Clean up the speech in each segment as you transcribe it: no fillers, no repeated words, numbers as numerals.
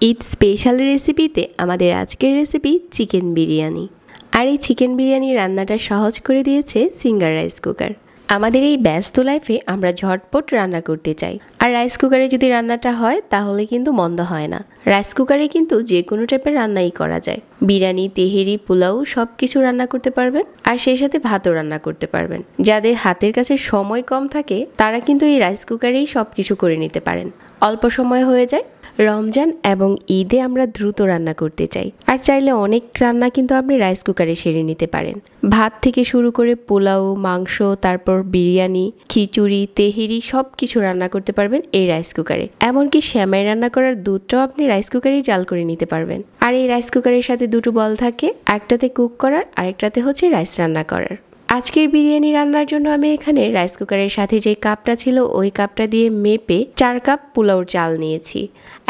Eid special রেসিপিতে আমাদের আজকের রেসিপি চিকেন বিরিয়ানি। আর এই চিকেন বিরিয়ানি রান্নাটা সহজ করে দিয়েছে সিঙ্গার রাইস কুকার। আমাদের এই ব্যস্ত লাইফে আমরা ঝটপট রান্না করতে চাই, আর রাইস কুকারে যদি রান্নাটা হয় তাহলে কিন্তু মন্দ হয় না। রাইস কুকারে কিন্তু যে কোনো টাইপের রান্নাই করা যায়। বিরিয়ানি, তেহেরি, পোলাও সব কিছু রান্না করতে পারবেন, আর সেই সাথে ভাতও রান্না করতে পারবেন। যাদের হাতের কাছে সময় কম থাকে তারা কিন্তু এই রাইস কুকারেই সব কিছু করে নিতে পারেন, অল্প সময় হয়ে যায়। রমজান এবং ঈদে আমরা দ্রুত রান্না করতে চাই, আর চাইলে অনেক রান্না কিন্তু আপনি রাইস কুকারে সেরে নিতে পারেন। ভাত থেকে শুরু করে পোলাও, মাংস, তারপর বিরিয়ানি, খিচুড়ি, তেহেরি সব কিছু রান্না করতে পারবেন এই রাইস কুকারে। এমনকি সেমাই রান্না করার দুধটাও আপনি রাইস কুকারেই জাল করে নিতে পারবেন। আর এই রাইস কুকারের সাথে দুটো বল থাকে, একটাতে কুক করার, আরেকটাতে হচ্ছে রাইস রান্না করার। আজকের বিরিয়ানি রান্নার জন্য আমি এখানে রাইস কুকারের সাথে যে কাপটা ছিল ওই কাপটা দিয়ে মেপে 4 কাপ পোলাওর চাল নিয়েছি।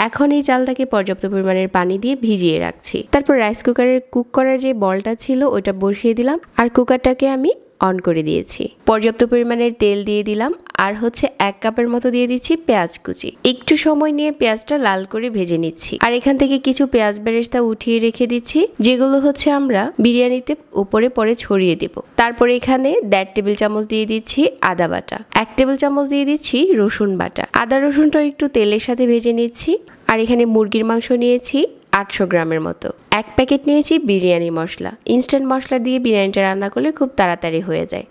এখন এই চালটাকে পর্যাপ্ত পরিমাণের পানি দিয়ে ভিজিয়ে রাখছি। তারপর রাইস কুকারের কুক করার যে বলটা ছিল ওটা বসিয়ে দিলাম, আর কুকারটাকে আমি অন করে দিয়েছি। পর্যাপ্ত পরিমাণের তেল দিয়ে দিলাম, আর হচ্ছে 1 কাপের মতো দিয়ে দিচ্ছি পেঁয়াজ কুচি। একটু সময় নিয়ে পেঁয়াজটা লাল করে ভেজে নিচ্ছি, আর এখান থেকে কিছু পেঁয়াজ বেরেস্তা উঠিয়ে রেখে দিচ্ছি, যেগুলো হচ্ছে আমরা বিরিয়ানিতে উপরে পরে ছড়িয়ে দেব। তারপরে এখানে 1.5 টেবিল চামচ দিয়ে দিচ্ছি আদা বাটা, 1 টেবিল চামচ দিয়ে দিচ্ছি রসুন বাটা। আদা রসুনটা একটু তেলের সাথে ভেজে নিচ্ছি। আর এখানে মুরগির মাংস নিয়েছি 800 গ্রামের মতো। 1 প্যাকেট নিয়েছি বিরিয়ানি মশলা। ইনস্ট্যান্ট মশলা দিয়ে বিরিয়ানিটা রান্না করলে খুব তাড়াতাড়ি হয়ে যায়।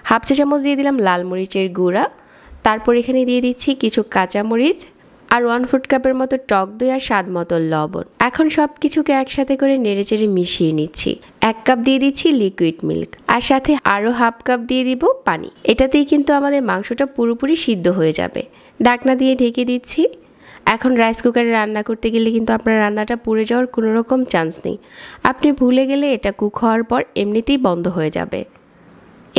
1/2 চা চামচ দিয়ে দিলাম লাল মরিচের গুঁড়া। তারপর এখানে দিয়ে দিচ্ছি কিছু কাঁচা মরিচ, আর 1/4 কাপের মতো টক দই, আর স্বাদ মতো লবণ। এখন সব কিছুকে একসাথে করে নেড়েচেড়ে মিশিয়ে নিচ্ছি। 1 কাপ দিয়ে দিচ্ছি লিকুইড মিল্ক, আর সাথে আরও 1/2 কাপ দিয়ে দিব পানি। এটাতেই কিন্তু আমাদের মাংসটা পুরোপুরি সিদ্ধ হয়ে যাবে। ঢাকনা দিয়ে ঢেকে দিচ্ছি। এখন রাইস কুকারে রান্না করতে গেলে কিন্তু আপনার রান্নাটা পুড়ে যাওয়ার কোনো রকম চান্স নেই। আপনি ভুলে গেলে এটা কুক হওয়ার পর এমনিতেই বন্ধ হয়ে যাবে।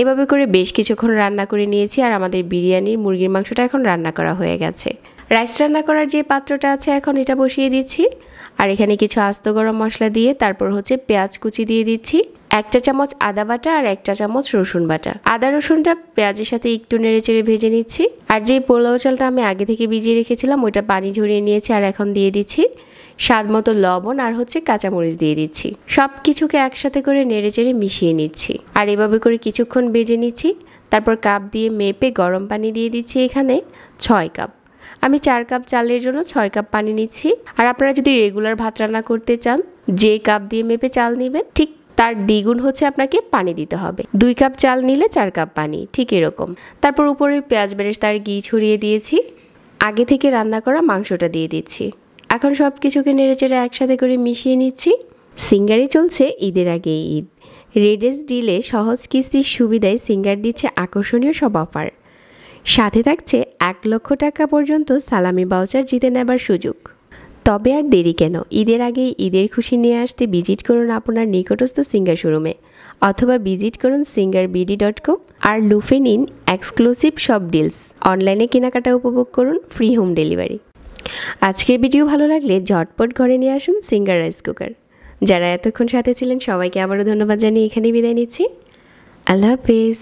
এভাবে করে বেশ কিছুক্ষণ রান্না করে নিয়েছি, আর আমাদের বিরিয়ানির মুরগির মাংসটা এখন রান্না করা হয়ে গেছে। রাইস রান্না করার যে পাত্রটা আছে এখন এটা বসিয়ে দিচ্ছি, আর এখানে কিছু আস্ত গরম মশলা দিয়ে তারপর হচ্ছে পেঁয়াজ কুচি দিয়ে দিচ্ছি। 1 চা চামচ আদা বাটা, আর 1 চা চামচ রসুন বাটা। আদা রসুনটা পেঁয়াজের সাথে একটু নেড়েচেড়ে ভেজে নিচ্ছি। আর যে পোলাও চালটা আমি আগে থেকে ভিজিয়ে রেখেছিলাম ওইটা পানি ঝরিয়ে নিয়েছি, আর এখন দিয়ে দিচ্ছি স্বাদ মতো লবণ, আর হচ্ছে কাঁচামরিচ দিয়ে দিচ্ছি। সব কিছুকে একসাথে করে নেড়েচেড়ে মিশিয়ে নিচ্ছি, আর এভাবে করে কিছুক্ষণ ভেজে নিচ্ছি। তারপর কাপ দিয়ে মেপে গরম পানি দিয়ে দিচ্ছি এখানে 6 কাপ। আমি 4 কাপ চালের জন্য 6 কাপ পানি নিচ্ছি। আর আপনারা যদি রেগুলার ভাত রান্না করতে চান, যে কাপ দিয়ে মেপে চাল নেবেন ঠিক তার দ্বিগুণ হচ্ছে আপনাকে পানি দিতে হবে। 2 কাপ চাল নিলে 4 কাপ পানি, ঠিক এরকম। তারপর উপরে পেঁয়াজ বেরেস্তা আর ঘি ছড়িয়ে দিয়েছি। আগে থেকে রান্না করা মাংসটা দিয়ে দিচ্ছি। এখন সব কিছুকে নেড়েচেড়ে একসাথে করে মিশিয়ে নিচ্ছি। সিঙ্গারে চলছে ঈদের আগে ঈদ। রেডেস ডিলে সহজ কিস্তির সুবিধায় সিঙ্গার দিচ্ছে আকর্ষণীয় সব অফার। সাথে থাকছে 1 লক্ষ টাকা পর্যন্ত সালামি ভাউচার জিতে নেবার সুযোগ। তবে আর দেরি কেন, ঈদের আগে ঈদের খুশি নিয়ে আসতে ভিজিট করুন আপনার নিকটস্থ সিঙ্গার শোরুমে, অথবা ভিজিট করুন singerbd.com আর লুফে নিন এক্সক্লুসিভ সব ডিলস। অনলাইনে কেনাকাটা উপভোগ করুন ফ্রি হোম ডেলিভারি। আজকের ভিডিও ভালো লাগলে ঝটপট ঘরে নিয়ে আসুন সিঙ্গার রাইস কুকার। যারা এতক্ষণ সাথে ছিলেন সবাইকে আবারও ধন্যবাদ জানিয়ে এখানেই বিদায় নিচ্ছি। আল্লাহ হাফেজ।